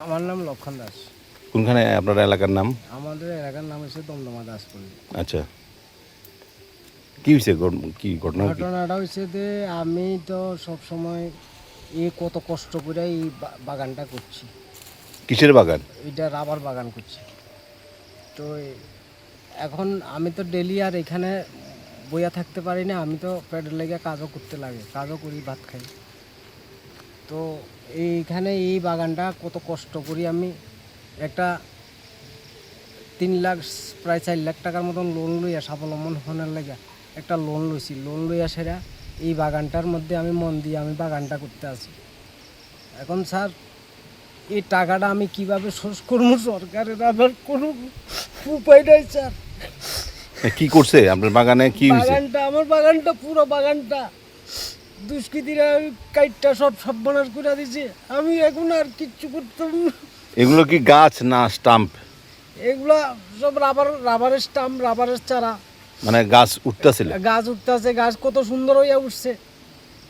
আমার নাম লক্ষণ দাস। কোনখানে আপনার এলাকার নাম? আমাদের এলাকার নাম হচ্ছে দমদমা দাসপল্লী। আচ্ছা, কি হয়েছে, কি ঘটনা? ঘটনাটা হচ্ছে যে আমি তো সব সময় কত কষ্ট করে এই বাগানটা করছি। কিসের বাগান? এটা রাবার বাগান করছি। তো এখন আমি তো ডেলি আর এখানে বইয়া থাকতে পারি না, আমি তো পেটের লেগে কাজও করতে লাগে, কাজও করি, ভাত খাই। তো এইখানে এই বাগানটা কত কষ্ট করি আমি, একটা 3 লাখ প্রায় 4 লাখ টাকার মতন লোন লইয়া স্বাবলম্বন হওয়ার লেগে একটা লোন লইছি। লোন লইয়া সেরা এই বাগানটার মধ্যে আমি মন দিয়ে আমি বাগানটা করতে আছি। এখন স্যার এই টাকাটা আমি কিভাবে শোধ করবো, সরকারের আমার কোনো উপায় নাই স্যার। কি করছে আপনার বাগানে? কি হয়েছে? বাগানটা, আমার বাগানটা, পুরো বাগানটা দুষ্কৃতীরা কাইটটা সব সর্বনাশ করে দিছে। আমি এখন আর কিচ্ছু করতাম না। এগুলো কি গাছ না স্টাম্প? এগুলা সব রাবারের স্টাম্প, রাবারের চারা। মানে গাছ উঠতেছিল? গাছ উঠতেছে, গাছ কত সুন্দর হইয়া উঠছে,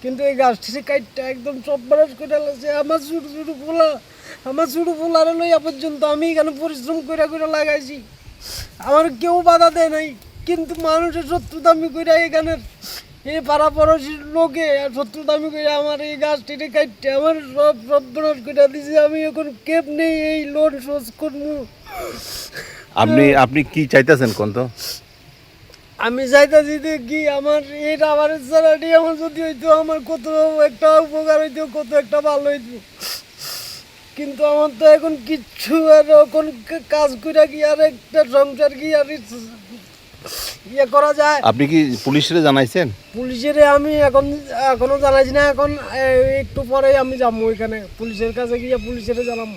কিন্তু এই গাছটি কাইটটা একদম সর্বনাশ করে লাগছে। আমার ছোটো পোলারে লইয়া পর্যন্ত আমি এখানে পরিশ্রম করে করে লাগাইছি, আমার কেউ বাধা দেয় নাই। কিন্তু মানুষের শত্রুতা আমি করে এখানের এই পাড়া পড়োশির লোকে শত্রুতা আমি করে আমার এই গাছটিকে কাটতে আমার সব সর্বনাশ করে দিয়েছে। আমি এখন কেপ নেই এই লোন শোধ করবো। আপনি কি চাইতেছেন কোন? তো আমি চাইতেছি যে কি, আমার এই রাবারের চারাটি আমার যদি হইতো, আমার কত একটা উপকার হইতো, কত একটা ভালো হইতো। কিন্তু আমার তো এখন কিচ্ছু, আর এখন কাজ করে কি আর একটা সংসার কি আর ইয়ে করা যায়? আপনি কি পুলিশে জানাইছেন? পুলিশের আমি এখনো জানাইছি না। এখন একটু পরেই আমি যাবো ওইখানে পুলিশের কাছে গিয়ে পুলিশের জানাবো।